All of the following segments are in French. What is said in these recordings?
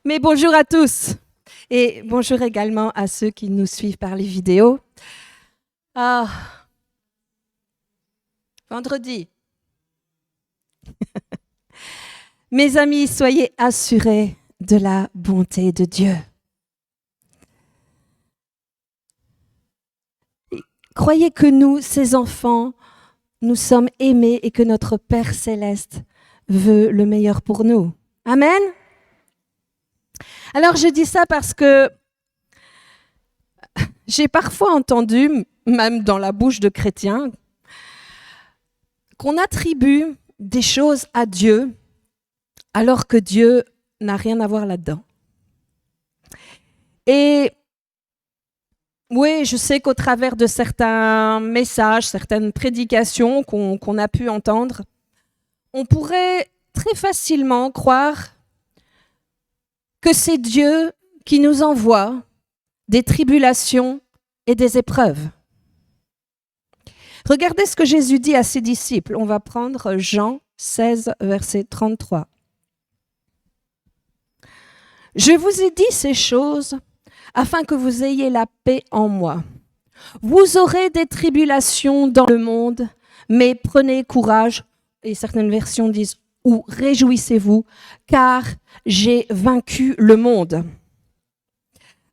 Mais bonjour à tous et bonjour également à ceux qui nous suivent par les vidéos. Ah, vendredi. Mes amis, soyez assurés de la bonté de Dieu. Croyez que nous, ses enfants, nous sommes aimés et que notre Père céleste veut le meilleur pour nous. Amen. Alors je dis ça parce que j'ai parfois entendu, même dans la bouche de chrétiens, qu'on attribue des choses à Dieu alors que Dieu n'a rien à voir là-dedans. Et oui, je sais qu'au travers de certains messages, certaines prédications qu'on a pu entendre, on pourrait très facilement croire que c'est Dieu qui nous envoie des tribulations et des épreuves. Regardez ce que Jésus dit à ses disciples. On va prendre Jean 16, verset 33. « Je vous ai dit ces choses afin que vous ayez la paix en moi. Vous aurez des tribulations dans le monde, mais prenez courage. » Et certaines versions disent « ou réjouissez-vous, car j'ai vaincu le monde. »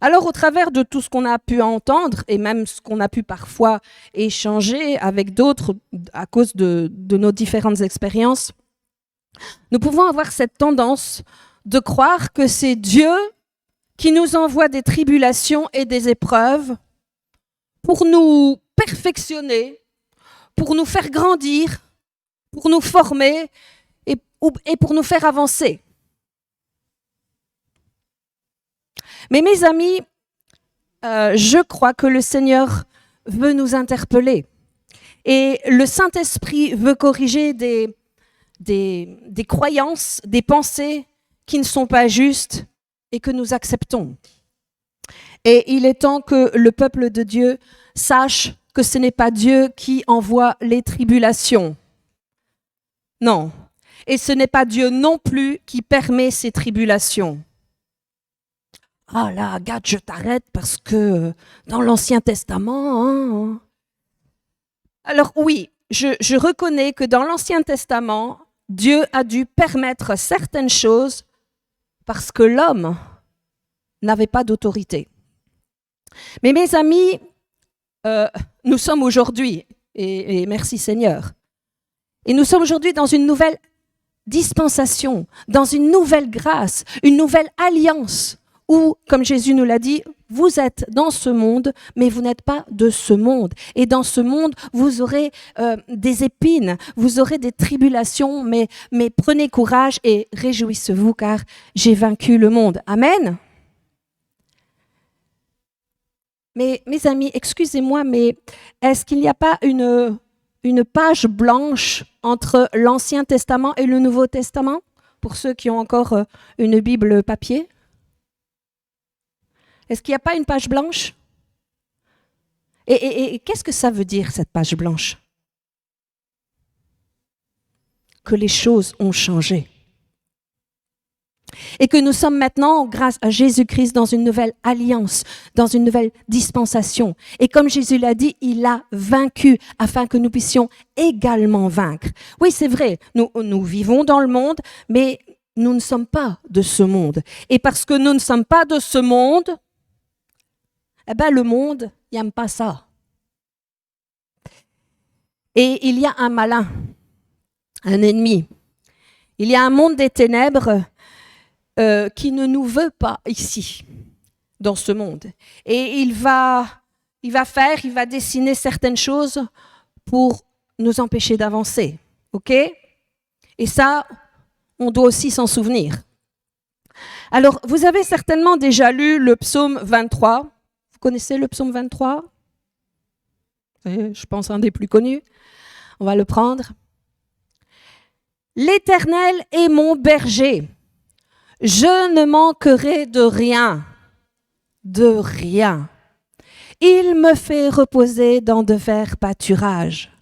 Alors, au travers de tout ce qu'on a pu entendre, et même ce qu'on a pu parfois échanger avec d'autres à cause de nos différentes expériences, nous pouvons avoir cette tendance de croire que c'est Dieu qui nous envoie des tribulations et des épreuves pour nous perfectionner, pour nous faire grandir, pour nous former et pour nous faire avancer. Mais mes amis, je crois que le Seigneur veut nous interpeller et le Saint-Esprit veut corriger des croyances, des pensées qui ne sont pas justes et que nous acceptons. Et il est temps que le peuple de Dieu sache que ce n'est pas Dieu qui envoie les tribulations. Non. Et ce n'est pas Dieu non plus qui permet ces tribulations. Ah là, Gad, je t'arrête parce que dans l'Ancien Testament... Alors oui, je reconnais que dans l'Ancien Testament, Dieu a dû permettre certaines choses parce que l'homme n'avait pas d'autorité. Mais mes amis, nous sommes aujourd'hui, et merci Seigneur, et nous sommes aujourd'hui dans une nouvelle dispensation, dans une nouvelle grâce, une nouvelle alliance, où, comme Jésus nous l'a dit, vous êtes dans ce monde, mais vous n'êtes pas de ce monde. Et dans ce monde, vous aurez des épines, vous aurez des tribulations, mais prenez courage et réjouissez-vous, car j'ai vaincu le monde. Amen. Mais mes amis, excusez-moi, mais est-ce qu'il n'y a pas une page blanche entre l'Ancien Testament et le Nouveau Testament, pour ceux qui ont encore une Bible papier? Est-ce qu'il n'y a pas une page blanche? Et qu'est-ce que ça veut dire, cette page blanche? Que les choses ont changé. Et que nous sommes maintenant, grâce à Jésus-Christ, dans une nouvelle alliance, dans une nouvelle dispensation. Et comme Jésus l'a dit, il a vaincu afin que nous puissions également vaincre. Oui, c'est vrai, nous vivons dans le monde, mais nous ne sommes pas de ce monde. Et parce que nous ne sommes pas de ce monde, eh bien, le monde n'aime pas ça. Et il y a un malin, un ennemi. Il y a un monde des ténèbres qui ne nous veut pas ici, dans ce monde. Et il va dessiner certaines choses pour nous empêcher d'avancer. OK? Et ça, on doit aussi s'en souvenir. Alors, vous avez certainement déjà lu le psaume 23. Vous connaissez le psaume 23? Je pense un des plus connus. On va le prendre. L'Éternel est mon berger. Je ne manquerai de rien. De rien. Il me fait reposer dans de verts pâturages.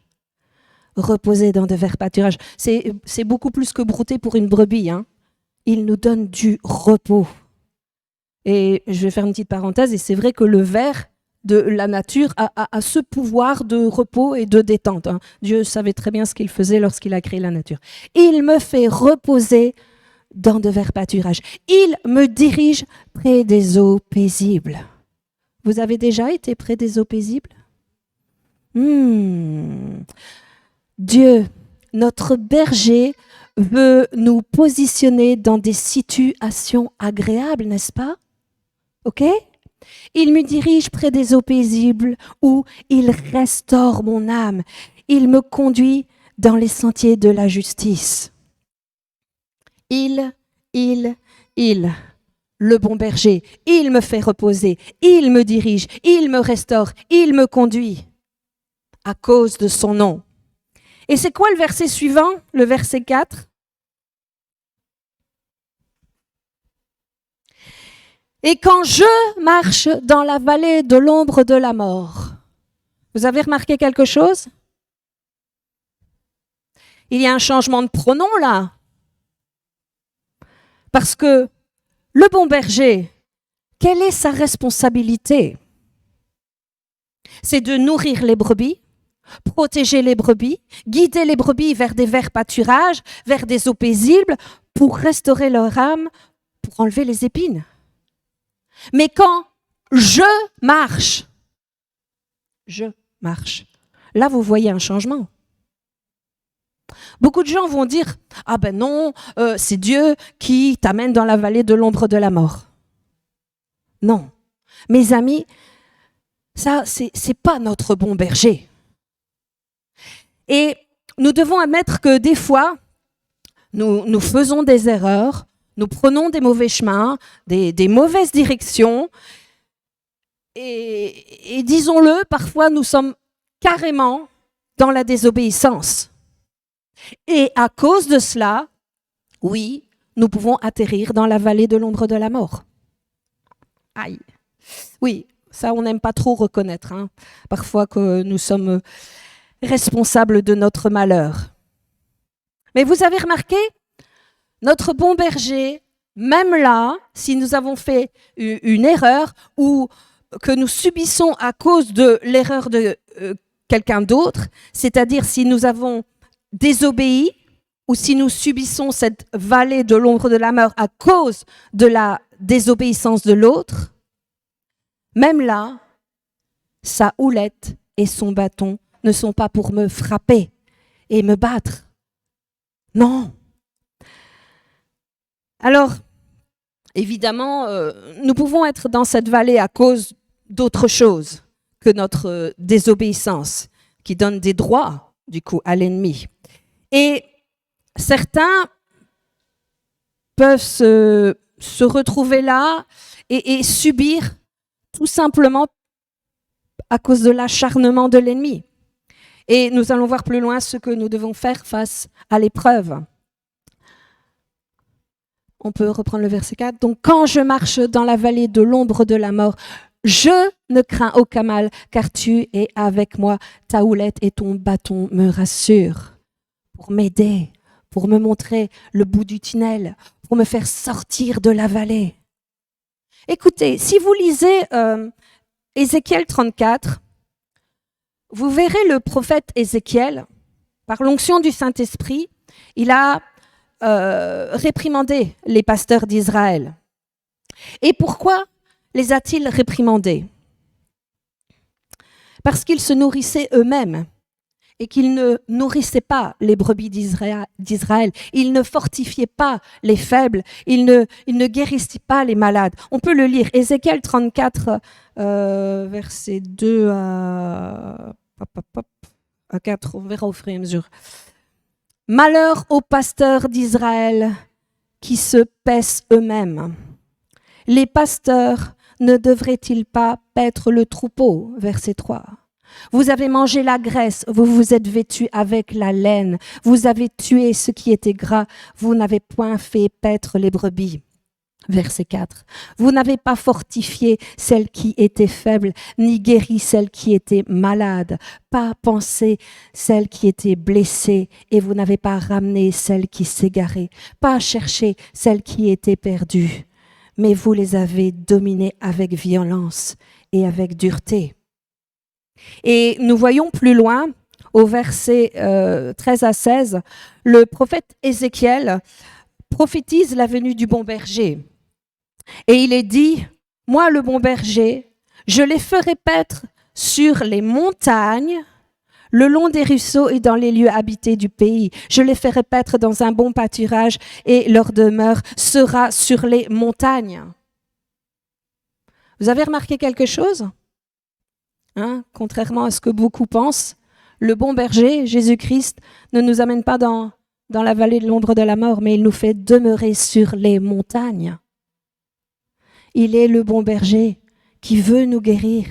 Reposer dans de verts pâturages. C'est beaucoup plus que brouter pour une brebis. Hein. Il nous donne du repos. Et je vais faire une petite parenthèse, et c'est vrai que le ver de la nature a ce pouvoir de repos et de détente. Hein. Dieu savait très bien ce qu'il faisait lorsqu'il a créé la nature. Il me fait reposer dans de verts pâturages. Il me dirige près des eaux paisibles. Vous avez déjà été près des eaux paisibles? Dieu, notre berger, veut nous positionner dans des situations agréables, n'est-ce pas? Ok? Il me dirige près des eaux paisibles où il restaure mon âme. Il me conduit dans les sentiers de la justice. Il, le bon berger, il me fait reposer, il me dirige, il me restaure, il me conduit à cause de son nom. Et c'est quoi le verset suivant, le verset 4? Et quand je marche dans la vallée de l'ombre de la mort, vous avez remarqué quelque chose? Il y a un changement de pronom là. Parce que le bon berger, quelle est sa responsabilité? C'est de nourrir les brebis, protéger les brebis, guider les brebis vers des verts pâturages, vers des eaux paisibles, pour restaurer leur âme, pour enlever les épines. Mais quand je marche, là vous voyez un changement. Beaucoup de gens vont dire « Ah ben non, c'est Dieu qui t'amène dans la vallée de l'ombre de la mort. » Non, mes amis, ça c'est pas notre bon berger. Et nous devons admettre que des fois, nous faisons des erreurs, nous prenons des mauvais chemins, des mauvaises directions, et disons-le, parfois nous sommes carrément dans la désobéissance. Et à cause de cela, oui, nous pouvons atterrir dans la vallée de l'ombre de la mort. Aïe. Oui, ça on n'aime pas trop reconnaître, hein, parfois que nous sommes responsables de notre malheur. Mais vous avez remarqué, notre bon berger, même là, si nous avons fait une erreur ou que nous subissons à cause de l'erreur de quelqu'un d'autre, c'est-à-dire si nous avons désobéi ou si nous subissons cette vallée de l'ombre de la mort à cause de la désobéissance de l'autre, même là, sa houlette et son bâton ne sont pas pour me frapper et me battre. Non. Alors, évidemment, nous pouvons être dans cette vallée à cause d'autre chose que notre désobéissance, qui donne des droits, du coup, à l'ennemi. Et certains peuvent se retrouver là et subir tout simplement à cause de l'acharnement de l'ennemi. Et nous allons voir plus loin ce que nous devons faire face à l'épreuve. On peut reprendre le verset 4. Donc, quand je marche dans la vallée de l'ombre de la mort, je ne crains aucun mal, car tu es avec moi. Ta houlette et ton bâton me rassurent pour m'aider, pour me montrer le bout du tunnel, pour me faire sortir de la vallée. Écoutez, si vous lisez Ézéchiel 34, vous verrez le prophète Ézéchiel, par l'onction du Saint-Esprit, il a réprimandé les pasteurs d'Israël. Et pourquoi les a-t-il réprimandés? Parce qu'ils se nourrissaient eux-mêmes et qu'ils ne nourrissaient pas les brebis d'Israël. Ils ne fortifiaient pas les faibles, ils ne guérissaient pas les malades. On peut le lire, Ézéchiel 34, versets 2 à 4, on verra au fur et à mesure. Malheur aux pasteurs d'Israël qui se paissent eux-mêmes. Les pasteurs ne devraient-ils pas paître le troupeau? Verset 3. Vous avez mangé la graisse, vous vous êtes vêtus avec la laine, vous avez tué ce qui était gras, vous n'avez point fait paître les brebis. Verset 4. Vous n'avez pas fortifié celle qui était faible, ni guéri celle qui était malade, pas pensé celle qui était blessée, et vous n'avez pas ramené celle qui s'égarait, pas cherché celle qui était perdue. mais vous les avez dominés avec violence et avec dureté. Et nous voyons plus loin, au verset 13 à 16, le prophète Ézéchiel prophétise la venue du bon berger. Et il est dit, « Moi, le bon berger, je les ferai paître sur les montagnes, le long des ruisseaux et dans les lieux habités du pays. Je les ferai paître dans un bon pâturage et leur demeure sera sur les montagnes. » Vous avez remarqué quelque chose ? Contrairement à ce que beaucoup pensent, le bon berger, Jésus-Christ, ne nous amène pas dans la vallée de l'ombre de la mort, mais il nous fait demeurer sur les montagnes. Il est le bon berger qui veut nous guérir,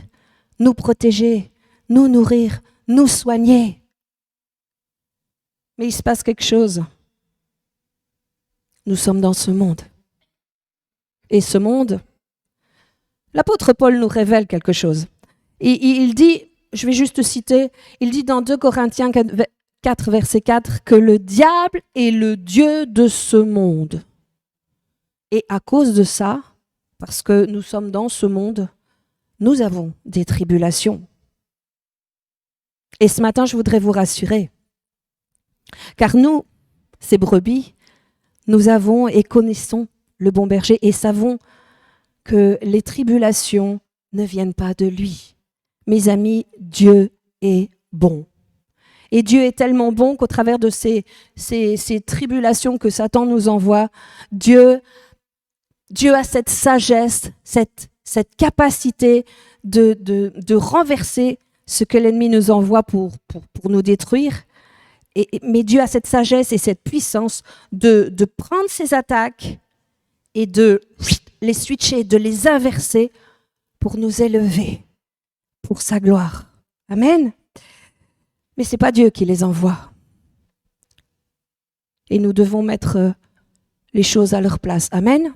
nous protéger, nous nourrir, nous soigner. Mais il se passe quelque chose. Nous sommes dans ce monde. Et ce monde, l'apôtre Paul nous révèle quelque chose. Et il dit, je vais juste citer, il dit dans 2 Corinthiens 4, verset 4, que le diable est le dieu de ce monde. Et à cause de ça, parce que nous sommes dans ce monde, nous avons des tribulations. Et ce matin, je voudrais vous rassurer, car nous, ces brebis, nous avons et connaissons le bon berger et savons que les tribulations ne viennent pas de lui. Mes amis, Dieu est bon. Et Dieu est tellement bon qu'au travers de ces tribulations que Satan nous envoie, Dieu a cette sagesse, cette capacité de renverser ce que l'ennemi nous envoie pour nous détruire. Mais Dieu a cette sagesse et cette puissance de prendre ses attaques et de les switcher, de les inverser pour nous élever, pour sa gloire. Amen. Mais ce n'est pas Dieu qui les envoie. Et nous devons mettre les choses à leur place. Amen.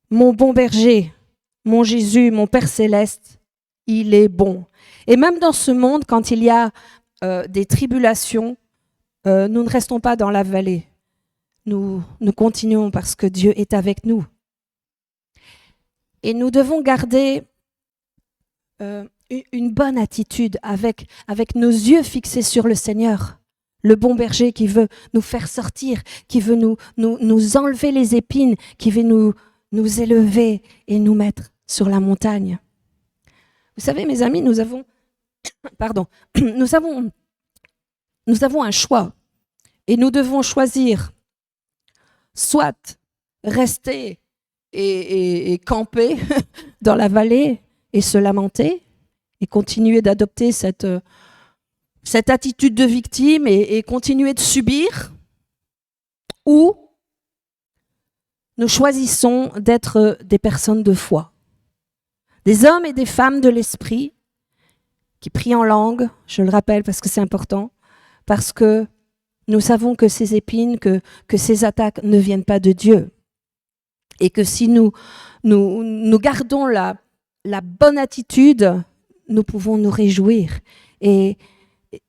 Mon bon berger, mon Jésus, mon Père céleste, il est bon. Et même dans ce monde, quand il y a des tribulations, nous ne restons pas dans la vallée. Nous continuons parce que Dieu est avec nous. Et nous devons garder une bonne attitude avec nos yeux fixés sur le Seigneur, le bon berger qui veut nous faire sortir, qui veut nous enlever les épines, qui veut nous élever et nous mettre sur la montagne. Vous savez, mes amis, nous avons un choix et nous devons choisir soit rester et camper dans la vallée et se lamenter et continuer d'adopter cette attitude de victime et continuer de subir, ou nous choisissons d'être des personnes de foi, des hommes et des femmes de l'esprit qui prient en langue, je le rappelle parce que c'est important, parce que nous savons que ces épines, que ces attaques ne viennent pas de Dieu. Et que si nous gardons la bonne attitude, nous pouvons nous réjouir et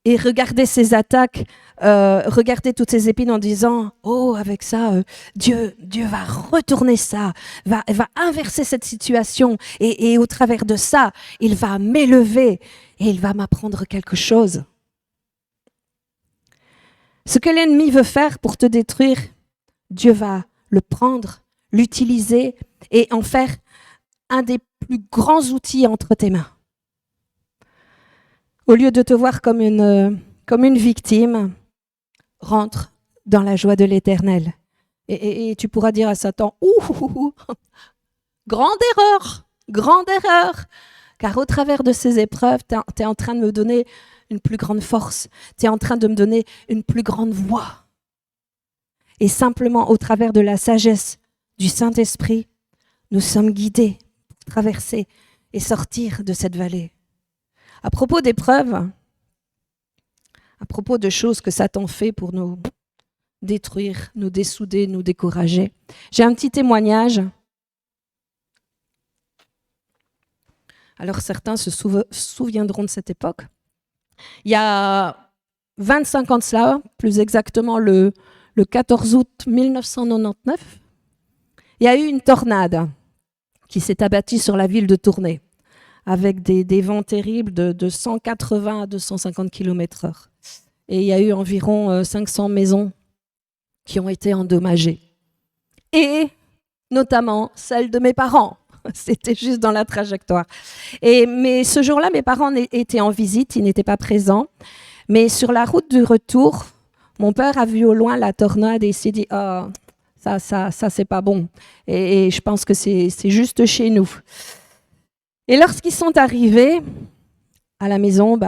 regarder ces attaques, regarder toutes ces épines en disant « Oh, avec ça, Dieu va retourner ça, va inverser cette situation et au travers de ça, il va m'élever et il va m'apprendre quelque chose. » Ce que l'ennemi veut faire pour te détruire, Dieu va le prendre, l'utiliser et en faire un des plus grands outils entre tes mains. Au lieu de te voir comme une victime, rentre dans la joie de l'Éternel. Et tu pourras dire à Satan, ouh, grande erreur, car au travers de ces épreuves, tu es en train de me donner une plus grande force, tu es en train de me donner une plus grande voix. Et simplement au travers de la sagesse du Saint-Esprit, nous sommes guidés pour traverser et sortir de cette vallée. À propos d'épreuves, à propos de choses que Satan fait pour nous détruire, nous dessouder, nous décourager, j'ai un petit témoignage. Alors certains se souviendront de cette époque. Il y a 25 ans de cela, plus exactement le 14 août 1999, Il y a eu une tornade qui s'est abattue sur la ville de Tournai, avec des vents terribles de 180 à 250 km/h. Et il y a eu environ 500 maisons qui ont été endommagées. Et notamment celle de mes parents. C'était juste dans la trajectoire. Mais ce jour-là, mes parents étaient en visite, ils n'étaient pas présents. Mais sur la route du retour, mon père a vu au loin la tornade et il s'est dit « Ah, ça, c'est pas bon. Et je pense que c'est juste chez nous. » Et lorsqu'ils sont arrivés à la maison,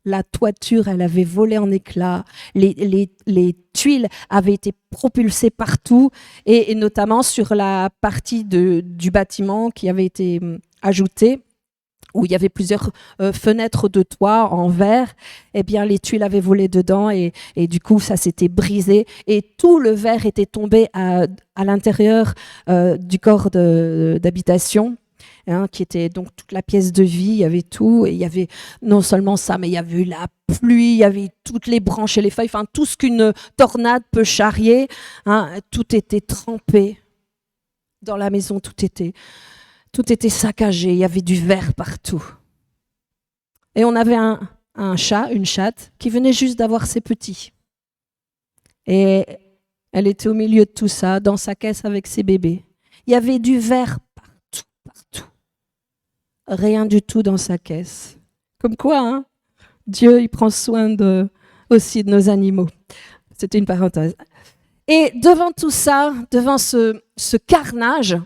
la toiture, elle avait volé en éclats, les tuiles avaient été propulsées partout, et notamment sur la partie du bâtiment qui avait été ajoutée, où il y avait plusieurs fenêtres de toit en verre, eh bien les tuiles avaient volé dedans et du coup ça s'était brisé et tout le verre était tombé à l'intérieur du corps d'habitation. Qui était donc toute la pièce de vie, il y avait tout, et il y avait non seulement ça, mais il y avait eu la pluie, il y avait toutes les branches et les feuilles, enfin tout ce qu'une tornade peut charrier, tout était trempé dans la maison, tout était saccagé, il y avait du verre partout. Et on avait un chat, une chatte, qui venait juste d'avoir ses petits. Et elle était au milieu de tout ça, dans sa caisse avec ses bébés. Il y avait du verre partout. Rien du tout dans sa caisse. Comme quoi, Dieu, il prend soin aussi de nos animaux. C'était une parenthèse. Et devant tout ça, devant ce carnage,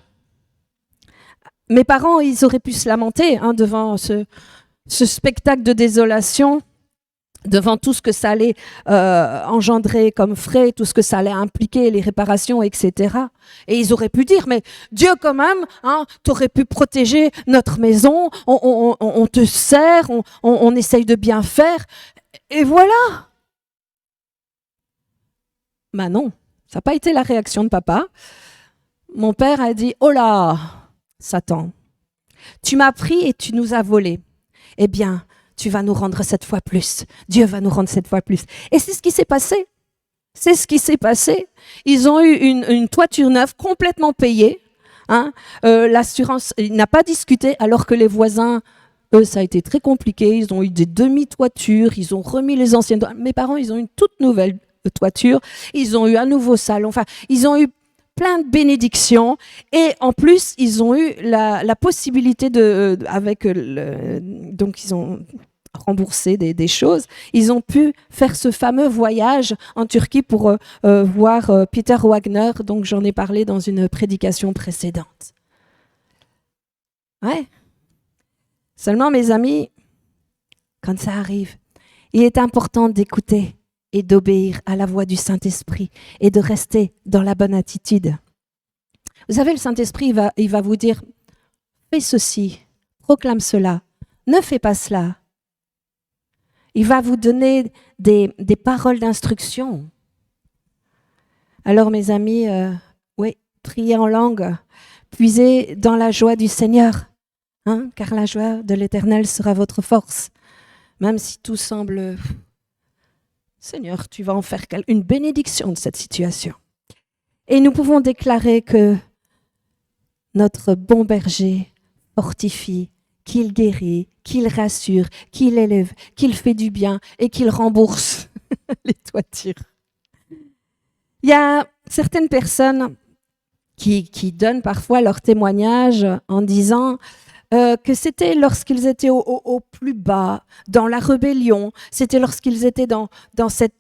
mes parents, ils auraient pu se lamenter devant ce spectacle de désolation, devant tout ce que ça allait engendrer comme frais, tout ce que ça allait impliquer, les réparations, etc. Et ils auraient pu dire, mais Dieu quand même, t'aurais pu protéger notre maison, on te sert, on essaye de bien faire, et voilà. Non, ça n'a pas été la réaction de papa. Mon père a dit, oh là, Satan, tu m'as pris et tu nous as volé. Eh bien, tu vas nous rendre 7 fois plus. Dieu va nous rendre 7 fois plus. Et c'est ce qui s'est passé. C'est ce qui s'est passé. Ils ont eu une toiture neuve complètement payée. L'assurance n'a pas discuté alors que les voisins, eux, ça a été très compliqué. Ils ont eu des demi-toitures. Ils ont remis les anciennes. Mes parents, ils ont eu une toute nouvelle toiture. Ils ont eu un nouveau salon. Enfin, ils ont eu plein de bénédictions et en plus ils ont eu la possibilité donc ils ont remboursé des choses, ils ont pu faire ce fameux voyage en Turquie pour voir Peter Wagner, donc j'en ai parlé dans une prédication précédente. Ouais. Seulement mes amis, quand ça arrive, il est important d'écouter et d'obéir à la voix du Saint-Esprit et de rester dans la bonne attitude. Vous savez, le Saint-Esprit, il va vous dire, fais ceci, proclame cela, ne fais pas cela. Il va vous donner des paroles d'instruction. Alors mes amis, priez en langue, puisez dans la joie du Seigneur, car la joie de l'Éternel sera votre force. Même si tout semble... Seigneur, tu vas en faire une bénédiction de cette situation. Et nous pouvons déclarer que notre bon berger fortifie, qu'il guérit, qu'il rassure, qu'il élève, qu'il fait du bien et qu'il rembourse les toitures. Il y a certaines personnes qui donnent parfois leur témoignage en disant que c'était lorsqu'ils étaient au plus bas, dans la rébellion, c'était lorsqu'ils étaient dans cette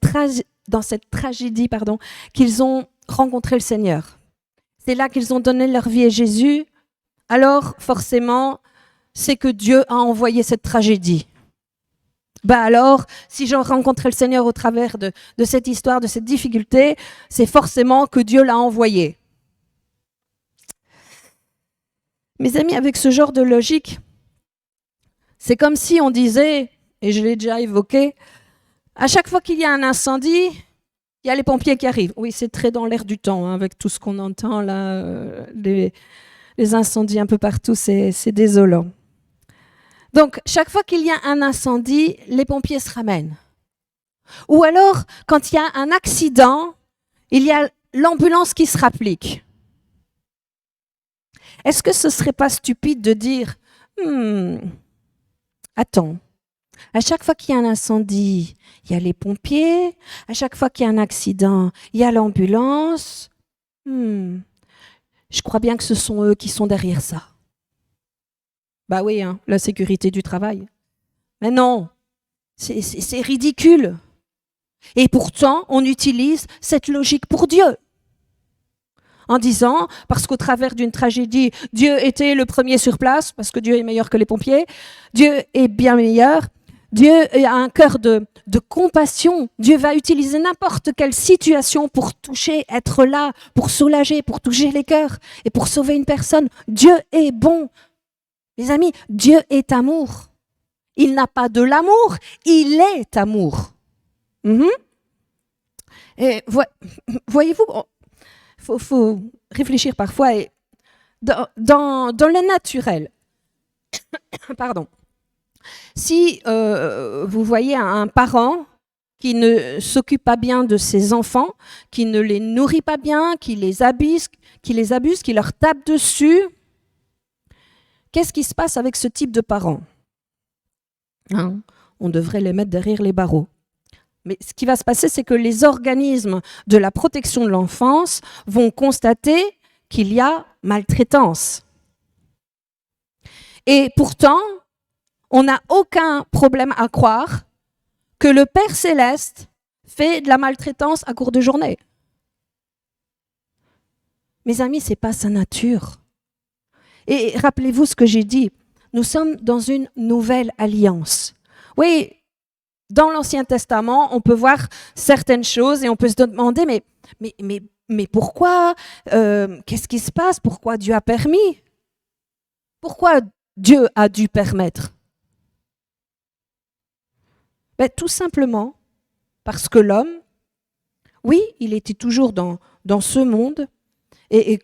tragédie, qu'ils ont rencontré le Seigneur. C'est là qu'ils ont donné leur vie à Jésus. Alors, forcément, c'est que Dieu a envoyé cette tragédie. Alors, si j'ai rencontré le Seigneur au travers de cette histoire, de cette difficulté, c'est forcément que Dieu l'a envoyé. Mes amis, avec ce genre de logique, c'est comme si on disait, et je l'ai déjà évoqué, à chaque fois qu'il y a un incendie, il y a les pompiers qui arrivent. Oui, c'est très dans l'air du temps, avec tout ce qu'on entend là, les incendies un peu partout, c'est désolant. Donc, chaque fois qu'il y a un incendie, les pompiers se ramènent. Ou alors, quand il y a un accident, il y a l'ambulance qui se rapplique. Est-ce que ce ne serait pas stupide de dire, attends, à chaque fois qu'il y a un incendie, il y a les pompiers, à chaque fois qu'il y a un accident, il y a l'ambulance. Je crois bien que ce sont eux qui sont derrière ça. Bah oui, hein, la sécurité du travail. Mais non, c'est ridicule. Et pourtant, on utilise cette logique pour Dieu. En disant, parce qu'au travers d'une tragédie, Dieu était le premier sur place, parce que Dieu est meilleur que les pompiers, Dieu est bien meilleur, Dieu a un cœur de compassion, Dieu va utiliser n'importe quelle situation pour toucher, être là, pour soulager, pour toucher les cœurs et pour sauver une personne. Dieu est bon. Les amis, Dieu est amour. Il n'a pas de l'amour, il est amour. Et voyez-vous, faut réfléchir parfois. Et dans le naturel, pardon, si vous voyez un parent qui ne s'occupe pas bien de ses enfants, qui ne les nourrit pas bien, qui les abuse, qui leur tape dessus, qu'est-ce qui se passe avec ce type de parents ? On devrait les mettre derrière les barreaux. Mais ce qui va se passer, c'est que les organismes de la protection de l'enfance vont constater qu'il y a maltraitance. Et pourtant, on n'a aucun problème à croire que le Père Céleste fait de la maltraitance à court de journée. Mes amis, ce n'est pas sa nature. Et rappelez-vous ce que j'ai dit, nous sommes dans une nouvelle alliance. Oui, dans l'Ancien Testament, on peut voir certaines choses et on peut se demander, mais pourquoi qu'est-ce qui se passe? Pourquoi Dieu a permis? Pourquoi Dieu a dû permettre? Tout simplement parce que l'homme, oui, il était toujours dans ce monde, et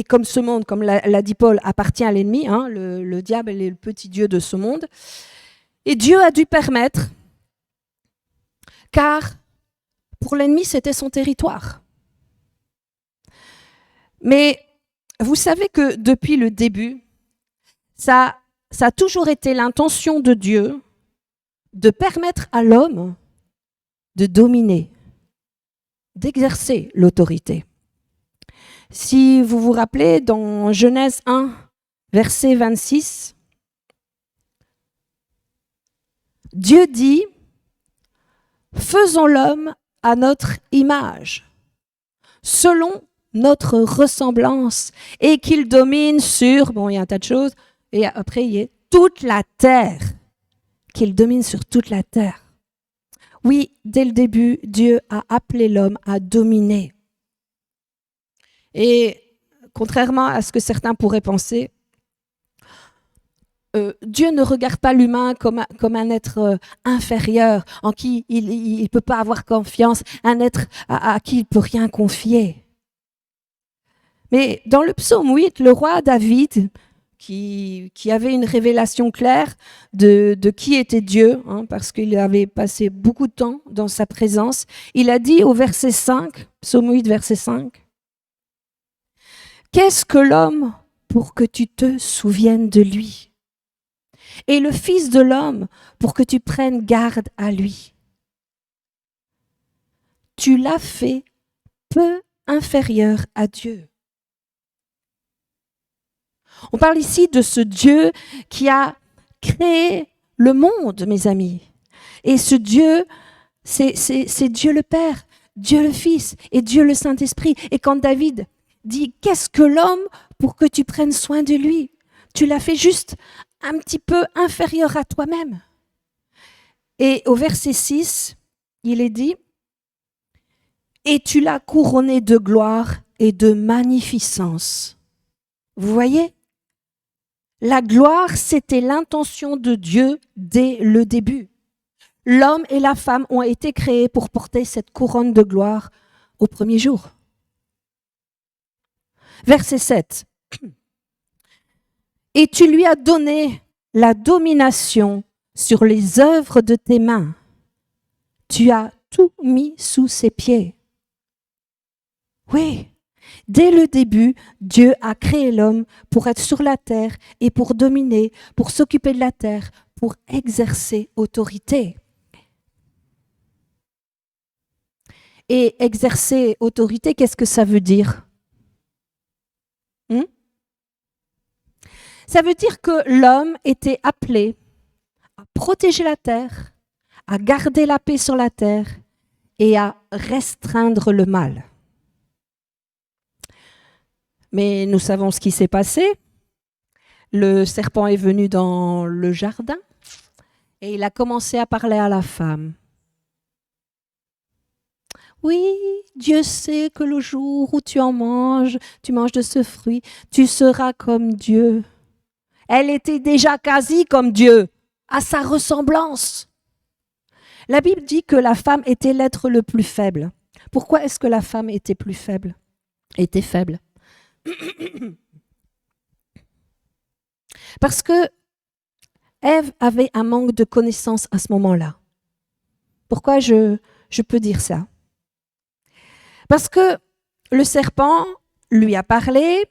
comme ce monde, comme l'a dit Paul, appartient à l'ennemi, le diable est le petit dieu de ce monde, et Dieu a dû permettre, car pour l'ennemi, c'était son territoire. Mais vous savez que depuis le début, ça a toujours été l'intention de Dieu de permettre à l'homme de dominer, d'exercer l'autorité. Si vous vous rappelez, dans Genèse 1, verset 26, Dieu dit « Faisons l'homme à notre image, selon notre ressemblance, et qu'il domine sur... » Bon, il y a un tas de choses, et après, il y a toute la terre, qu'il domine sur toute la terre. Oui, dès le début, Dieu a appelé l'homme à dominer. Et contrairement à ce que certains pourraient penser, Dieu ne regarde pas l'humain comme un être inférieur, en qui il ne peut pas avoir confiance, un être à qui il ne peut rien confier. Mais dans le psaume 8, le roi David, qui avait une révélation claire de qui était Dieu, parce qu'il avait passé beaucoup de temps dans sa présence, il a dit au verset 5, psaume 8, verset 5, « Qu'est-ce que l'homme pour que tu te souviennes de lui ? Et le Fils de l'homme pour que tu prennes garde à lui. Tu l'as fait peu inférieur à Dieu. » On parle ici de ce Dieu qui a créé le monde, mes amis. Et ce Dieu, c'est Dieu le Père, Dieu le Fils et Dieu le Saint-Esprit. Et quand David dit « Qu'est-ce que l'homme pour que tu prennes soin de lui ? Tu l'as fait juste un petit peu inférieur à toi-même. » Et au verset 6, il est dit « Et tu l'as couronné de gloire et de magnificence. » Vous voyez ? La gloire, c'était l'intention de Dieu dès le début. L'homme et la femme ont été créés pour porter cette couronne de gloire au premier jour. Verset 7. Et tu lui as donné la domination sur les œuvres de tes mains. Tu as tout mis sous ses pieds. Oui, Dès le début, Dieu a créé l'homme pour être sur la terre et pour dominer, pour s'occuper de la terre, pour exercer autorité. Et exercer autorité, qu'est-ce que ça veut dire? Ça veut dire que l'homme était appelé à protéger la terre, à garder la paix sur la terre et à restreindre le mal. Mais nous savons ce qui s'est passé. Le serpent est venu dans le jardin et il a commencé à parler à la femme. Oui, Dieu sait que le jour où tu manges de ce fruit, tu seras comme Dieu. Elle était déjà quasi comme Dieu, à sa ressemblance. La Bible dit que la femme était l'être le plus faible. Pourquoi est-ce que la femme était plus faible? Était faible. Parce que Ève avait un manque de connaissance à ce moment-là. Pourquoi je peux dire ça? Parce que le serpent lui a parlé,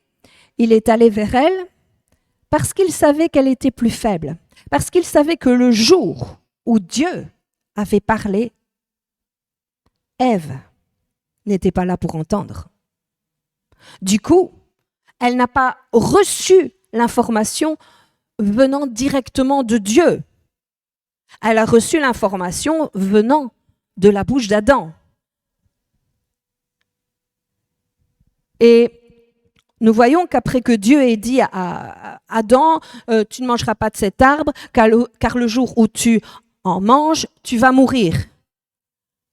il est allé vers elle, parce qu'il savait qu'elle était plus faible, parce qu'il savait que le jour où Dieu avait parlé, Ève n'était pas là pour entendre. Du coup, elle n'a pas reçu l'information venant directement de Dieu. Elle a reçu l'information venant de la bouche d'Adam. Et nous voyons qu'après que Dieu ait dit à Adam, tu ne mangeras pas de cet arbre, car le jour où tu en manges, tu vas mourir.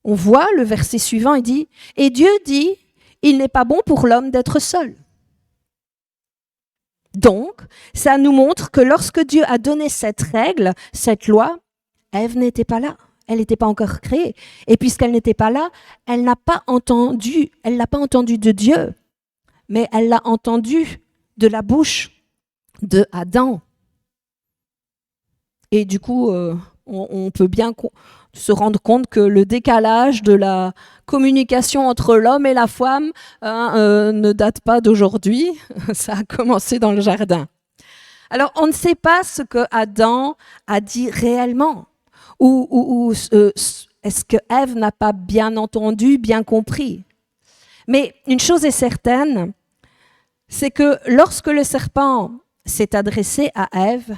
On voit le verset suivant, il dit, et Dieu dit, il n'est pas bon pour l'homme d'être seul. Donc, ça nous montre que lorsque Dieu a donné cette règle, cette loi, Ève n'était pas là. Elle n'était pas encore créée. Et puisqu'elle n'était pas là, elle n'a pas entendu de Dieu, mais elle l'a entendu de la bouche de Adam. Et du coup, on peut bien se rendre compte que le décalage de la communication entre l'homme et la femme ne date pas d'aujourd'hui. Ça a commencé dans le jardin. Alors, on ne sait pas ce que Adam a dit réellement. Ou est-ce que Ève n'a pas bien entendu, bien compris? Mais une chose est certaine, c'est que lorsque le serpent s'est adressé à Ève,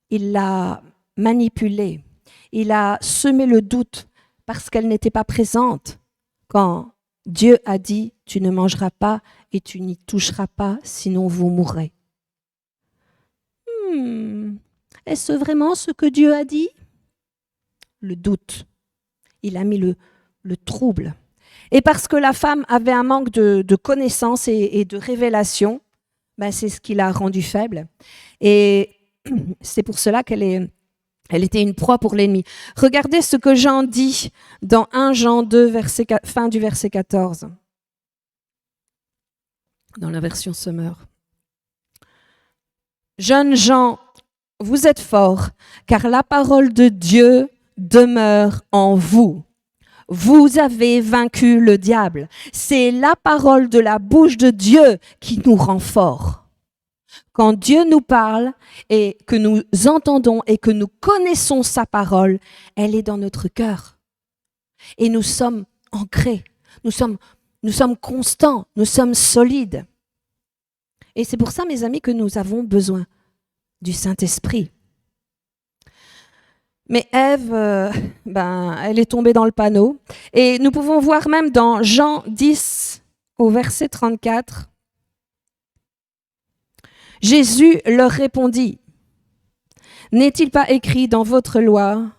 il l'a manipulée, il a semé le doute parce qu'elle n'était pas présente quand Dieu a dit « tu ne mangeras pas et tu n'y toucheras pas, sinon vous mourrez ». Est-ce vraiment ce que Dieu a dit? Le doute. Il a mis le trouble. Et parce que la femme avait un manque de connaissances et de révélation, ben c'est ce qui l'a rendue faible. Et c'est pour cela qu'elle était une proie pour l'ennemi. Regardez ce que Jean dit dans 1 Jean 2, fin du verset 14, dans la version Sommer. Jeunes gens, vous êtes forts, car la parole de Dieu demeure en vous. Vous avez vaincu le diable. C'est la parole de la bouche de Dieu qui nous rend forts. Quand Dieu nous parle et que nous entendons et que nous connaissons sa parole, elle est dans notre cœur. Et nous sommes ancrés, nous sommes constants, nous sommes solides. Et c'est pour ça, mes amis, que nous avons besoin du Saint-Esprit. Mais Ève, elle est tombée dans le panneau. Et nous pouvons voir même dans Jean 10, au verset 34, Jésus leur répondit, « N'est-il pas écrit dans votre loi,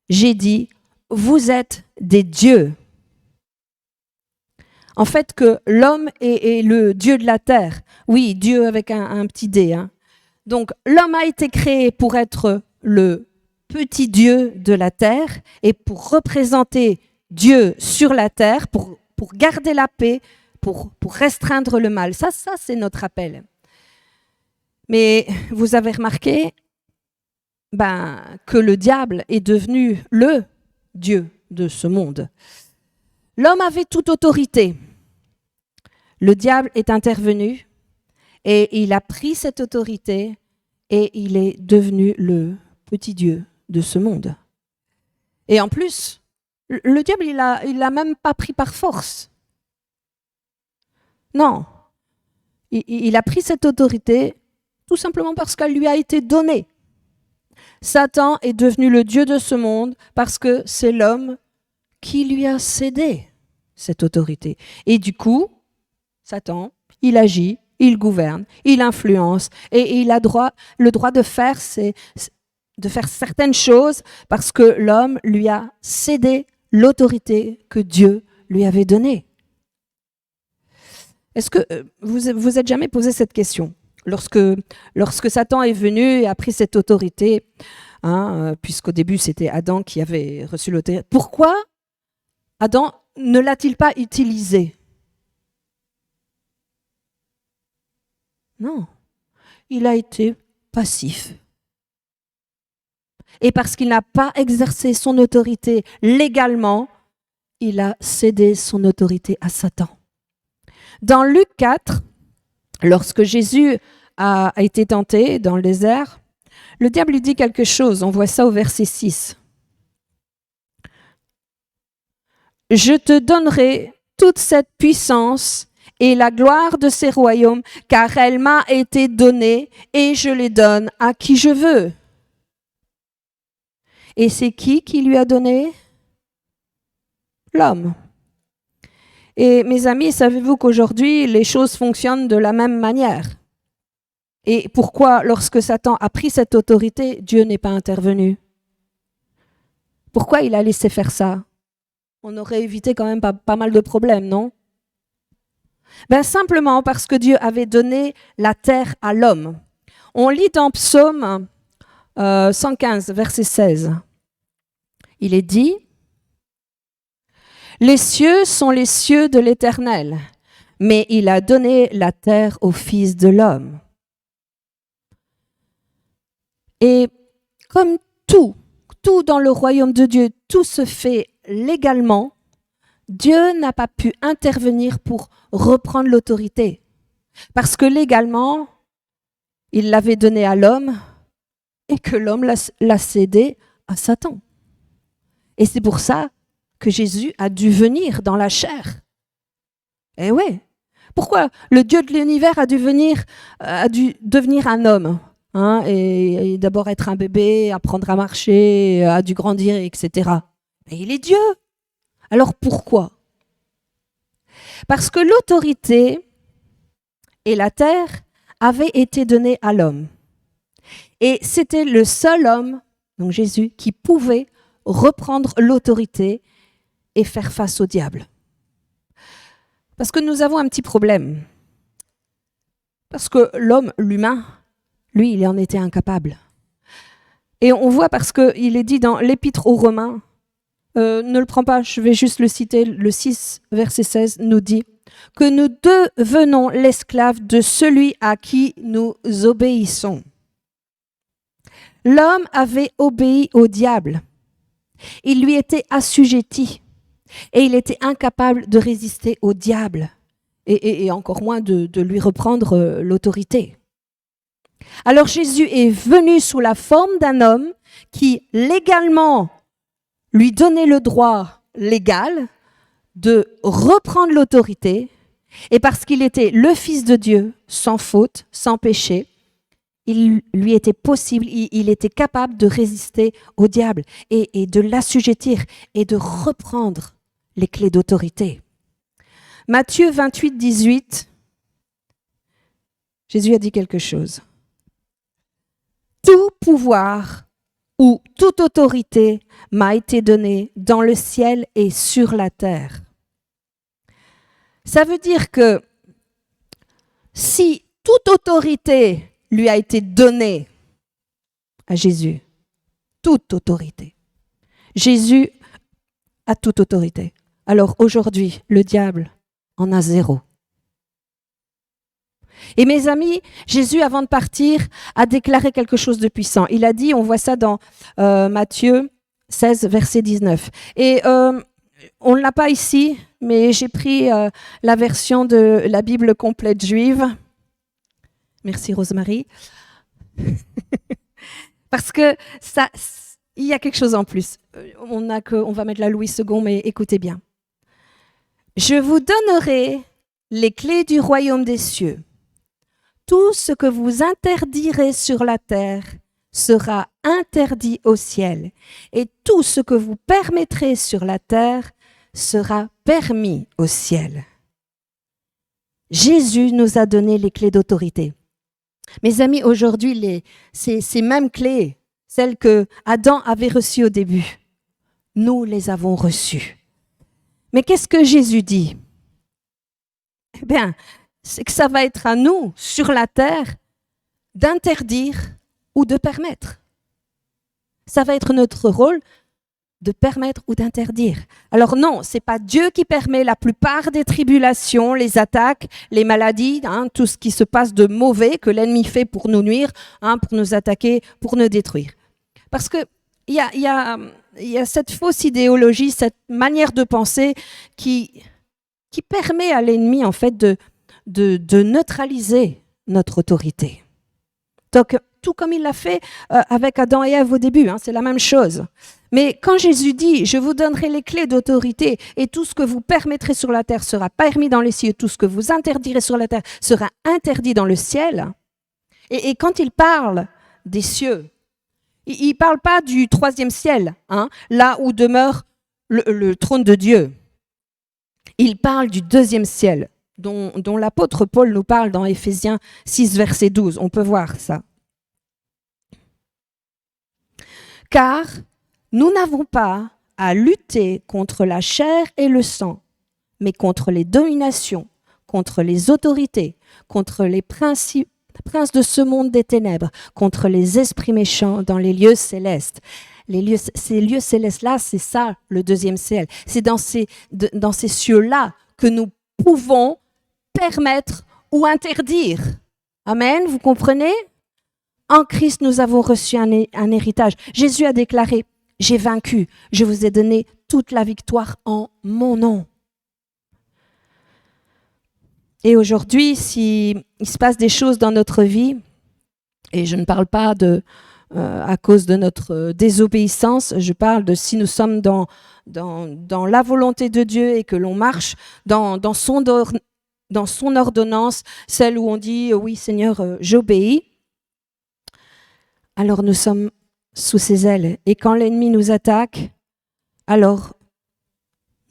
j'ai dit, vous êtes des dieux ». En fait, que l'homme est le Dieu de la terre. Oui, Dieu avec un petit D. Hein. Donc, l'homme a été créé pour être le petit Dieu de la terre et pour représenter Dieu sur la terre, pour garder la paix, pour restreindre le mal. Ça c'est notre appel. Mais vous avez remarqué que le diable est devenu le Dieu de ce monde. L'homme avait toute autorité. le diable est intervenu et il a pris cette autorité et il est devenu le petit Dieu de ce monde. Et en plus, le diable, il l'a même pas pris par force. Non, il a pris cette autorité tout simplement parce qu'elle lui a été donnée. Satan est devenu le Dieu de ce monde parce que c'est l'homme qui lui a cédé cette autorité. Et du coup, Satan, il agit, il gouverne, il influence et il a le droit de faire certaines choses parce que l'homme lui a cédé l'autorité que Dieu lui avait donnée. Est-ce que vous êtes jamais posé cette question ? Lorsque Satan est venu et a pris cette autorité, puisqu'au début c'était Adam qui avait reçu l'autorité, pourquoi Adam ne l'a-t-il pas utilisé ? Non, il a été passif. Et parce qu'il n'a pas exercé son autorité légalement, il a cédé son autorité à Satan. Dans Luc 4, lorsque Jésus a été tenté dans le désert, le diable lui dit quelque chose. On voit ça au verset 6. « Je te donnerai toute cette puissance et la gloire de ces royaumes, car elle m'a été donnée et je les donne à qui je veux. » Et c'est qui lui a donné ? L'homme. Et mes amis, savez-vous qu'aujourd'hui, les choses fonctionnent de la même manière ? Et pourquoi, lorsque Satan a pris cette autorité, Dieu n'est pas intervenu ? Pourquoi il a laissé faire ça ? On aurait évité quand même pas mal de problèmes, non ? Simplement parce que Dieu avait donné la terre à l'homme. On lit dans Psaume 115, verset 16. Il est dit « Les cieux sont les cieux de l'Éternel, mais il a donné la terre au Fils de l'homme. » Et comme tout dans le royaume de Dieu, tout se fait légalement, Dieu n'a pas pu intervenir pour reprendre l'autorité. Parce que légalement, il l'avait donné à l'homme et que l'homme l'a cédé à Satan. Et c'est pour ça que Jésus a dû venir dans la chair. Eh ouais. Pourquoi le Dieu de l'univers a dû devenir un homme, et d'abord être un bébé, apprendre à marcher, a dû grandir, etc. Mais il est Dieu. Alors pourquoi ? Parce que l'autorité et la terre avaient été données à l'homme. Et c'était le seul homme, donc Jésus, qui pouvait reprendre l'autorité et faire face au diable. Parce que nous avons un petit problème. Parce que l'homme, l'humain, lui, il en était incapable. Et on voit parce qu'il est dit dans l'Épître aux Romains, ne le prends pas, je vais juste le citer, le 6, verset 16, nous dit que nous devenons l'esclave de celui à qui nous obéissons. L'homme avait obéi au diable. Il lui était assujetti et il était incapable de résister au diable et encore moins de lui reprendre l'autorité. Alors Jésus est venu sous la forme d'un homme qui légalement lui donnait le droit légal de reprendre l'autorité et parce qu'il était le Fils de Dieu, sans faute, sans péché, il lui était possible, il était capable de résister au diable et de l'assujettir et de reprendre les clés d'autorité. Matthieu 28, 18, Jésus a dit quelque chose. Tout pouvoir ou toute autorité m'a été donnée dans le ciel et sur la terre. Ça veut dire que si toute autorité lui a été donnée à Jésus, toute autorité, Jésus a toute autorité. Alors aujourd'hui, le diable en a zéro. Et mes amis, Jésus, avant de partir, a déclaré quelque chose de puissant. Il a dit, on voit ça dans Matthieu 16, verset 19. Et on ne l'a pas ici, mais j'ai pris la version de la Bible complète juive. Merci Rosemary. Parce que ça, il y a quelque chose en plus. On va mettre la Louis II, mais écoutez bien. Je vous donnerai les clés du royaume des cieux. Tout ce que vous interdirez sur la terre sera interdit au ciel, et tout ce que vous permettrez sur la terre sera permis au ciel. Jésus nous a donné les clés d'autorité. Mes amis, aujourd'hui, ces mêmes clés, celles que Adam avait reçues au début, nous les avons reçues. Mais qu'est-ce que Jésus dit? Eh bien, c'est que ça va être à nous, sur la terre, d'interdire ou de permettre. Ça va être notre rôle de permettre ou d'interdire. Alors non, ce n'est pas Dieu qui permet la plupart des tribulations, les attaques, les maladies, tout ce qui se passe de mauvais que l'ennemi fait pour nous nuire, pour nous attaquer, pour nous détruire. Parce qu'il y a cette fausse idéologie, cette manière de penser qui permet à l'ennemi en fait de neutraliser notre autorité. Donc, tout comme il l'a fait avec Adam et Ève au début, c'est la même chose. Mais quand Jésus dit « Je vous donnerai les clés d'autorité et tout ce que vous permettrez sur la terre sera permis dans les cieux, tout ce que vous interdirez sur la terre sera interdit dans le ciel », et quand il parle des cieux, il ne parle pas du troisième ciel, là où demeure le trône de Dieu. Il parle du deuxième ciel, dont l'apôtre Paul nous parle dans Éphésiens 6, verset 12. On peut voir ça. Car nous n'avons pas à lutter contre la chair et le sang, mais contre les dominations, contre les autorités, contre les princes de ce monde des ténèbres, contre les esprits méchants dans les lieux célestes. Ces lieux célestes-là, c'est ça le deuxième ciel. C'est dans ces cieux-là que nous pouvons permettre ou interdire. Amen, vous comprenez? En Christ, nous avons reçu un héritage. Jésus a déclaré, « J'ai vaincu, je vous ai donné toute la victoire en mon nom. » Et aujourd'hui, s'il se passe des choses dans notre vie, et je ne parle pas à cause de notre désobéissance, je parle de si nous sommes dans la volonté de Dieu et que l'on marche dans son ordonnance, celle où on dit « Oui Seigneur, j'obéis », alors nous sommes sous ses ailes. Et quand l'ennemi nous attaque, alors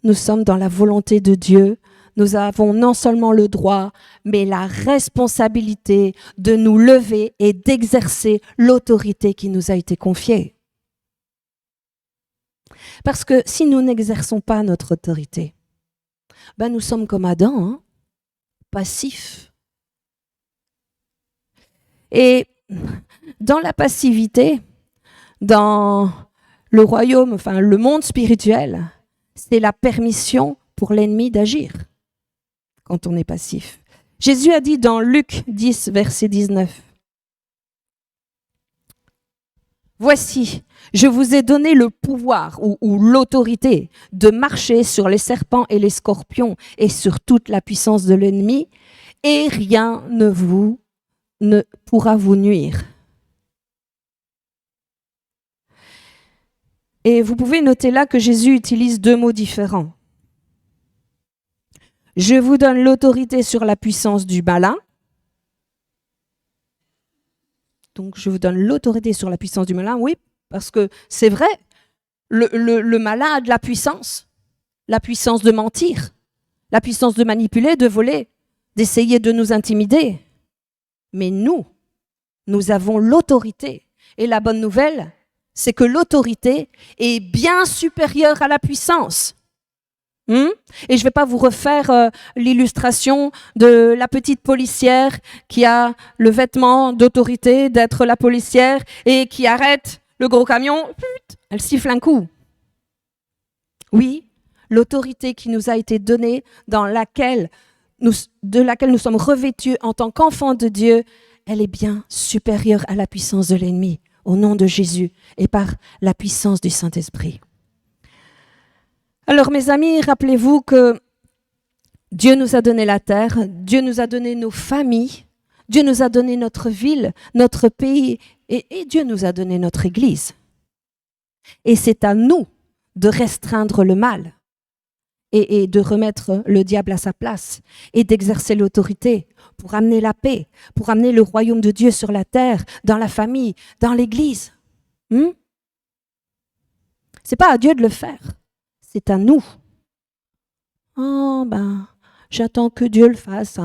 nous sommes dans la volonté de Dieu. Nous avons non seulement le droit, mais la responsabilité de nous lever et d'exercer l'autorité qui nous a été confiée. Parce que si nous n'exerçons pas notre autorité, nous sommes comme Adam, passifs. Et dans la passivité, dans le royaume, le monde spirituel, c'est la permission pour l'ennemi d'agir quand on est passif. Jésus a dit dans Luc 10, verset 19, « Voici, je vous ai donné le pouvoir ou l'autorité de marcher sur les serpents et les scorpions et sur toute la puissance de l'ennemi, et rien ne pourra vous nuire. » Et vous pouvez noter là que Jésus utilise deux mots différents. Je vous donne l'autorité sur la puissance du malin. Donc, je vous donne l'autorité sur la puissance du malin, oui, parce que c'est vrai, le malin a de la puissance de mentir, la puissance de manipuler, de voler, d'essayer de nous intimider. Mais nous avons l'autorité. Et la bonne nouvelle, c'est que l'autorité est bien supérieure à la puissance. Et je ne vais pas vous refaire l'illustration de la petite policière qui a le vêtement d'autorité d'être la policière et qui arrête le gros camion, elle siffle un coup. Oui, l'autorité qui nous a été donnée, de laquelle nous sommes revêtus en tant qu'enfants de Dieu, elle est bien supérieure à la puissance de l'ennemi, au nom de Jésus et par la puissance du Saint-Esprit. Alors mes amis, rappelez-vous que Dieu nous a donné la terre, Dieu nous a donné nos familles, Dieu nous a donné notre ville, notre pays, et Dieu nous a donné notre Église. Et c'est à nous de restreindre le mal et de remettre le diable à sa place et d'exercer l'autorité pour amener la paix, pour amener le royaume de Dieu sur la terre, dans la famille, dans l'Église. C'est pas à Dieu de le faire, c'est à nous. Oh j'attends que Dieu le fasse.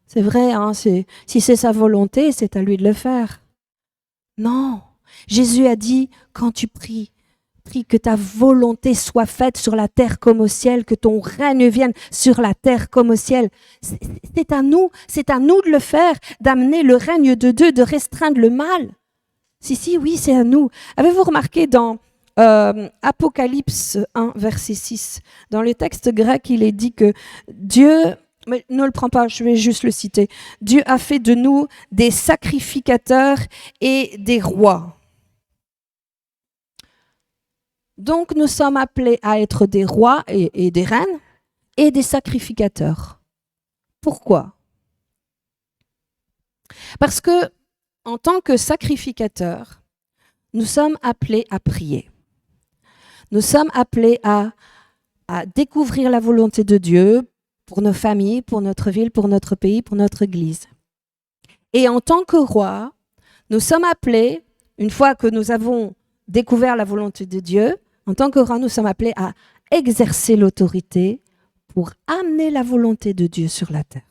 C'est vrai, si c'est sa volonté, c'est à lui de le faire. Non, Jésus a dit, quand tu prie que ta volonté soit faite sur la terre comme au ciel, que ton règne vienne sur la terre comme au ciel. C'est à nous de le faire, d'amener le règne de Dieu, de restreindre le mal. Oui, c'est à nous. Avez-vous remarqué dans Apocalypse 1, verset 6, dans le texte grec, il est dit que Dieu, mais ne le prends pas, je vais juste le citer, Dieu a fait de nous des sacrificateurs et des rois. Donc, nous sommes appelés à être des rois et des reines et des sacrificateurs. Pourquoi? Parce que, en tant que sacrificateurs, nous sommes appelés à prier. Nous sommes appelés à découvrir la volonté de Dieu pour nos familles, pour notre ville, pour notre pays, pour notre Église. Et en tant que rois, nous sommes appelés, une fois que nous avons découvert la volonté de Dieu, en tant que rois, nous sommes appelés à exercer l'autorité pour amener la volonté de Dieu sur la terre.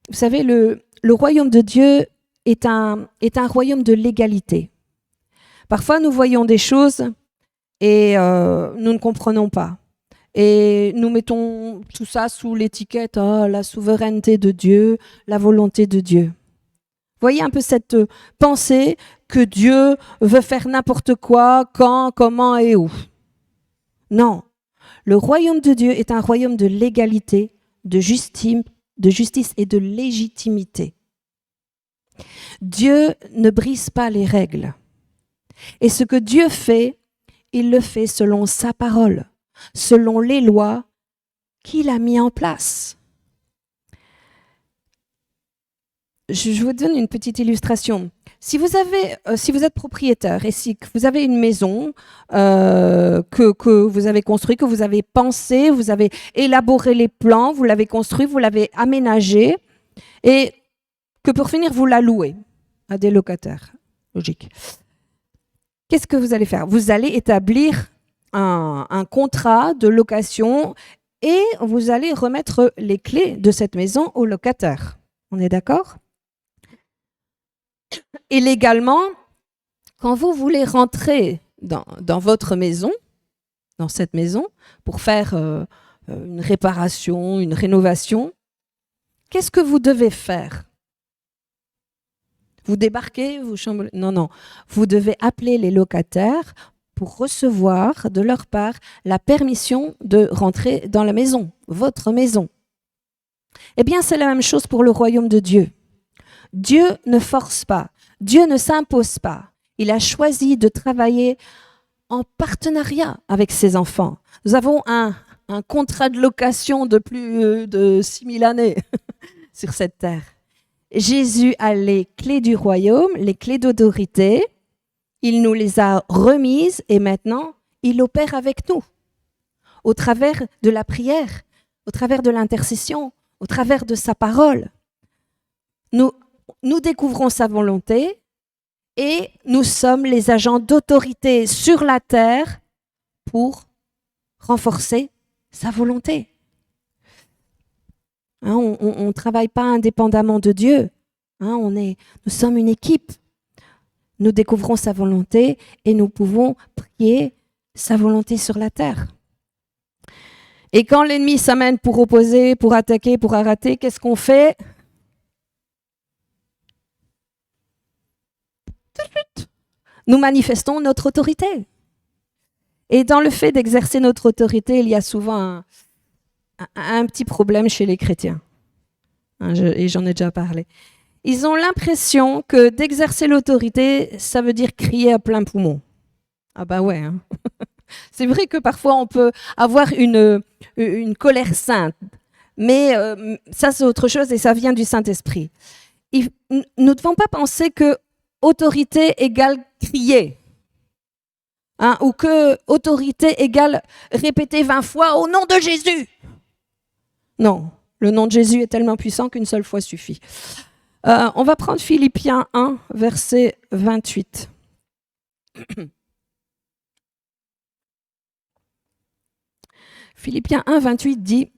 Vous savez, le royaume de Dieu est un royaume de l'égalité. Parfois, nous voyons des choses et nous ne comprenons pas. Et nous mettons tout ça sous l'étiquette la souveraineté de Dieu, la volonté de Dieu. Voyez un peu cette pensée que Dieu veut faire n'importe quoi, quand, comment et où. Non, le royaume de Dieu est un royaume de l'égalité, de justice et de légitimité. Dieu ne brise pas les règles. Et ce que Dieu fait, il le fait selon sa parole, selon les lois qu'il a mis en place. Je vous donne une petite illustration. Si vous êtes propriétaire et si vous avez une maison que vous avez construite, que vous avez pensé, vous avez élaboré les plans, vous l'avez construit, vous l'avez aménagé et que pour finir, vous la louez à des locataires. Logique. Qu'est-ce que vous allez faire? Vous allez établir un contrat de location et vous allez remettre les clés de cette maison au locataire. On est d'accord? Et légalement, quand vous voulez rentrer dans votre maison, dans cette maison, pour faire une réparation, une rénovation, qu'est-ce que vous devez faire? Vous débarquez, vous chamboulez? Non. Vous devez appeler les locataires pour recevoir de leur part la permission de rentrer dans la maison, votre maison. Eh bien, c'est la même chose pour le royaume de Dieu. Dieu ne force pas. Dieu ne s'impose pas. Il a choisi de travailler en partenariat avec ses enfants. Nous avons un contrat de location de plus de 6000 années sur cette terre. Jésus a les clés du royaume, les clés d'autorité. Il nous les a remises et maintenant, il opère avec nous. Au travers de la prière, au travers de l'intercession, au travers de sa parole. Nous découvrons sa volonté et nous sommes les agents d'autorité sur la terre pour renforcer sa volonté. On ne travaille pas indépendamment de Dieu. Nous sommes une équipe. Nous découvrons sa volonté et nous pouvons prier sa volonté sur la terre. Et quand l'ennemi s'amène pour opposer, pour attaquer, pour arrêter, qu'est-ce qu'on fait? Nous manifestons notre autorité. Et dans le fait d'exercer notre autorité, il y a souvent un petit problème chez les chrétiens. Et j'en ai déjà parlé. Ils ont l'impression que d'exercer l'autorité, ça veut dire crier à plein poumon. Ah bah ouais, hein. C'est vrai que parfois on peut avoir une colère sainte, mais ça c'est autre chose et ça vient du Saint-Esprit. Nous ne devons pas penser que autorité égale crier, hein, ou que autorité égale répéter 20 fois au nom de Jésus. Non, le nom de Jésus est tellement puissant qu'une seule fois suffit. On va prendre Philippiens 1, verset 28. Philippiens 1, 28 dit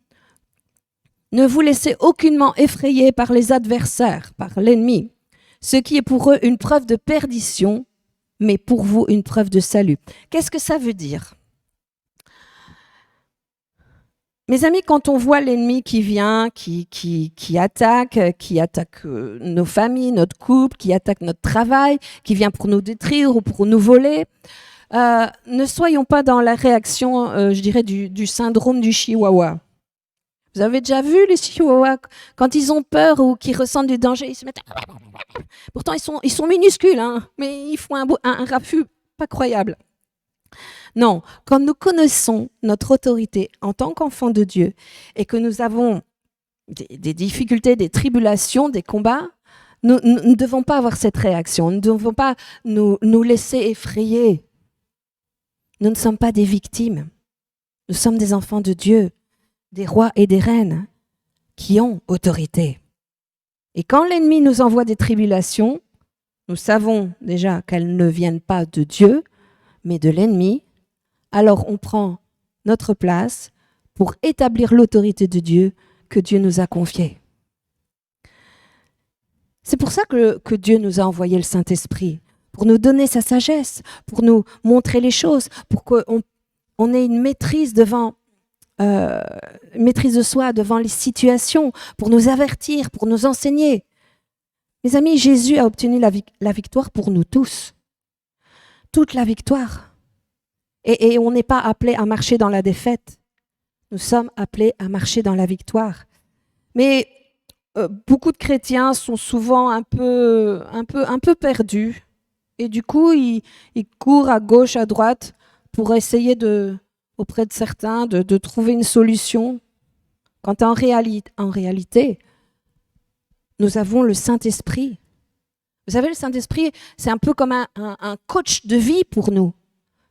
« Ne vous laissez aucunement effrayer par les adversaires, par l'ennemi, ce qui est pour eux une preuve de perdition, mais pour vous une preuve de salut. » Qu'est-ce que ça veut dire ? Mes amis, quand on voit l'ennemi qui vient, qui attaque nos familles, notre couple, qui attaque notre travail, qui vient pour nous détruire ou pour nous voler, ne soyons pas dans la réaction, je dirais, du syndrome du chihuahua. Vous avez déjà vu les chihuahuas, quand ils ont peur ou qu'ils ressentent du danger, ils se mettent... Pourtant, ils sont minuscules, hein, mais ils font un raffut pas croyable. Non, quand nous connaissons notre autorité en tant qu'enfants de Dieu et que nous avons des difficultés, des tribulations, des combats, nous ne devons pas avoir cette réaction. Nous ne devons pas nous laisser effrayer. Nous ne sommes pas des victimes. Nous sommes des enfants de Dieu, des rois et des reines qui ont autorité. Et quand l'ennemi nous envoie des tribulations, nous savons déjà qu'elles ne viennent pas de Dieu, mais de l'ennemi. Alors on prend notre place pour établir l'autorité de Dieu que Dieu nous a confiée. C'est pour ça que Dieu nous a envoyé le Saint-Esprit, pour nous donner sa sagesse, pour nous montrer les choses, pour qu'on ait une maîtrise maîtrise de soi devant les situations, pour nous avertir, pour nous enseigner. Mes amis, Jésus a obtenu la victoire pour nous tous. Toute la victoire. Et on n'est pas appelé à marcher dans la défaite. Nous sommes appelés à marcher dans la victoire. Mais beaucoup de chrétiens sont souvent un peu perdus. Et du coup, ils courent à gauche, à droite pour essayer auprès de certains de trouver une solution. Quand en réalité, nous avons le Saint-Esprit. Vous savez, le Saint-Esprit, c'est un peu comme un coach de vie pour nous.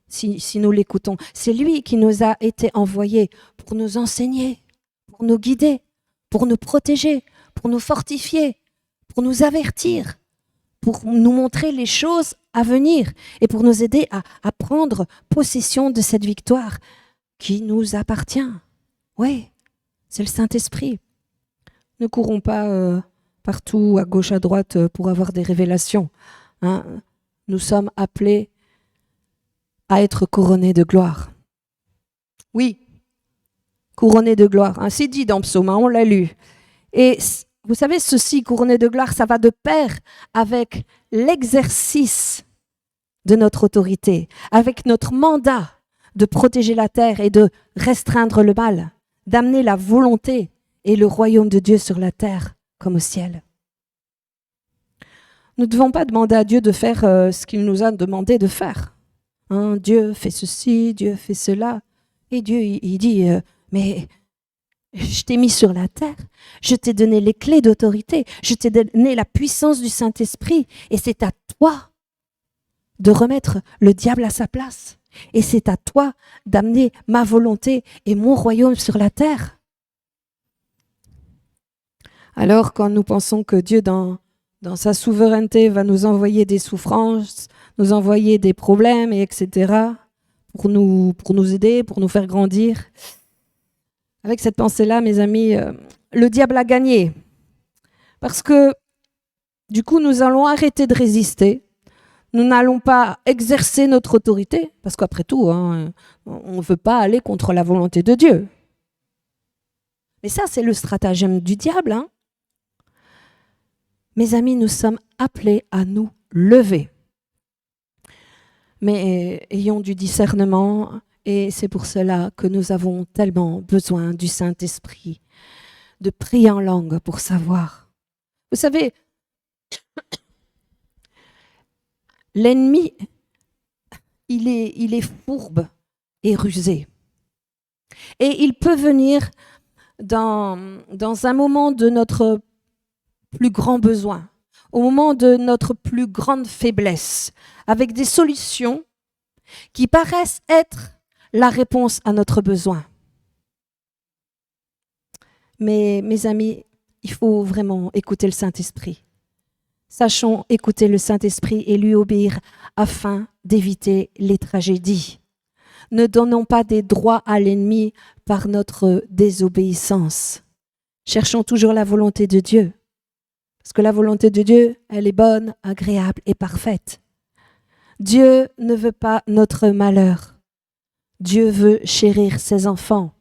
Si nous l'écoutons. C'est lui qui nous a été envoyé pour nous enseigner, pour nous guider, pour nous protéger, pour nous fortifier, pour nous avertir, pour nous montrer les choses à venir et pour nous aider à prendre possession de cette victoire qui nous appartient. Oui, c'est le Saint-Esprit. Ne courons pas partout, à gauche, à droite, pour avoir des révélations. Hein. Nous sommes appelés à être couronné de gloire. Oui, couronné de gloire. Ainsi dit dans Psaume, on l'a lu. Et vous savez, ceci, couronné de gloire, ça va de pair avec l'exercice de notre autorité, avec notre mandat de protéger la terre et de restreindre le mal, d'amener la volonté et le royaume de Dieu sur la terre comme au ciel. Nous ne devons pas demander à Dieu de faire ce qu'il nous a demandé de faire. Hein, Dieu fait ceci, Dieu fait cela. Et Dieu, il dit, mais je t'ai mis sur la terre, je t'ai donné les clés d'autorité, je t'ai donné la puissance du Saint-Esprit, et c'est à toi de remettre le diable à sa place. Et c'est à toi d'amener ma volonté et mon royaume sur la terre. Alors, quand nous pensons que Dieu, dans sa souveraineté, va nous envoyer des souffrances, nous envoyer des problèmes, etc., pour nous aider, pour nous faire grandir. Avec cette pensée-là, mes amis, le diable a gagné. Parce que, du coup, nous allons arrêter de résister. Nous n'allons pas exercer notre autorité, parce qu'après tout, hein, on ne veut pas aller contre la volonté de Dieu. Mais ça, c'est le stratagème du diable. Hein. Mes amis, nous sommes appelés à nous lever. Mais ayons du discernement, et c'est pour cela que nous avons tellement besoin du Saint-Esprit, de prier en langue pour savoir. Vous savez, l'ennemi, il est fourbe et rusé. Et il peut venir dans un moment de notre plus grand besoin, au moment de notre plus grande faiblesse, avec des solutions qui paraissent être la réponse à notre besoin. Mais mes amis, il faut vraiment écouter le Saint-Esprit. Sachons écouter le Saint-Esprit et lui obéir afin d'éviter les tragédies. Ne donnons pas des droits à l'ennemi par notre désobéissance. Cherchons toujours la volonté de Dieu. Parce que la volonté de Dieu, elle est bonne, agréable et parfaite. Dieu ne veut pas notre malheur. Dieu veut chérir ses enfants.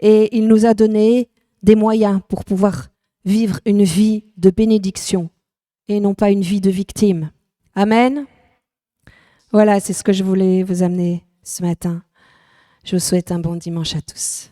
Et il nous a donné des moyens pour pouvoir vivre une vie de bénédiction et non pas une vie de victime. Amen. Voilà, c'est ce que je voulais vous amener ce matin. Je vous souhaite un bon dimanche à tous.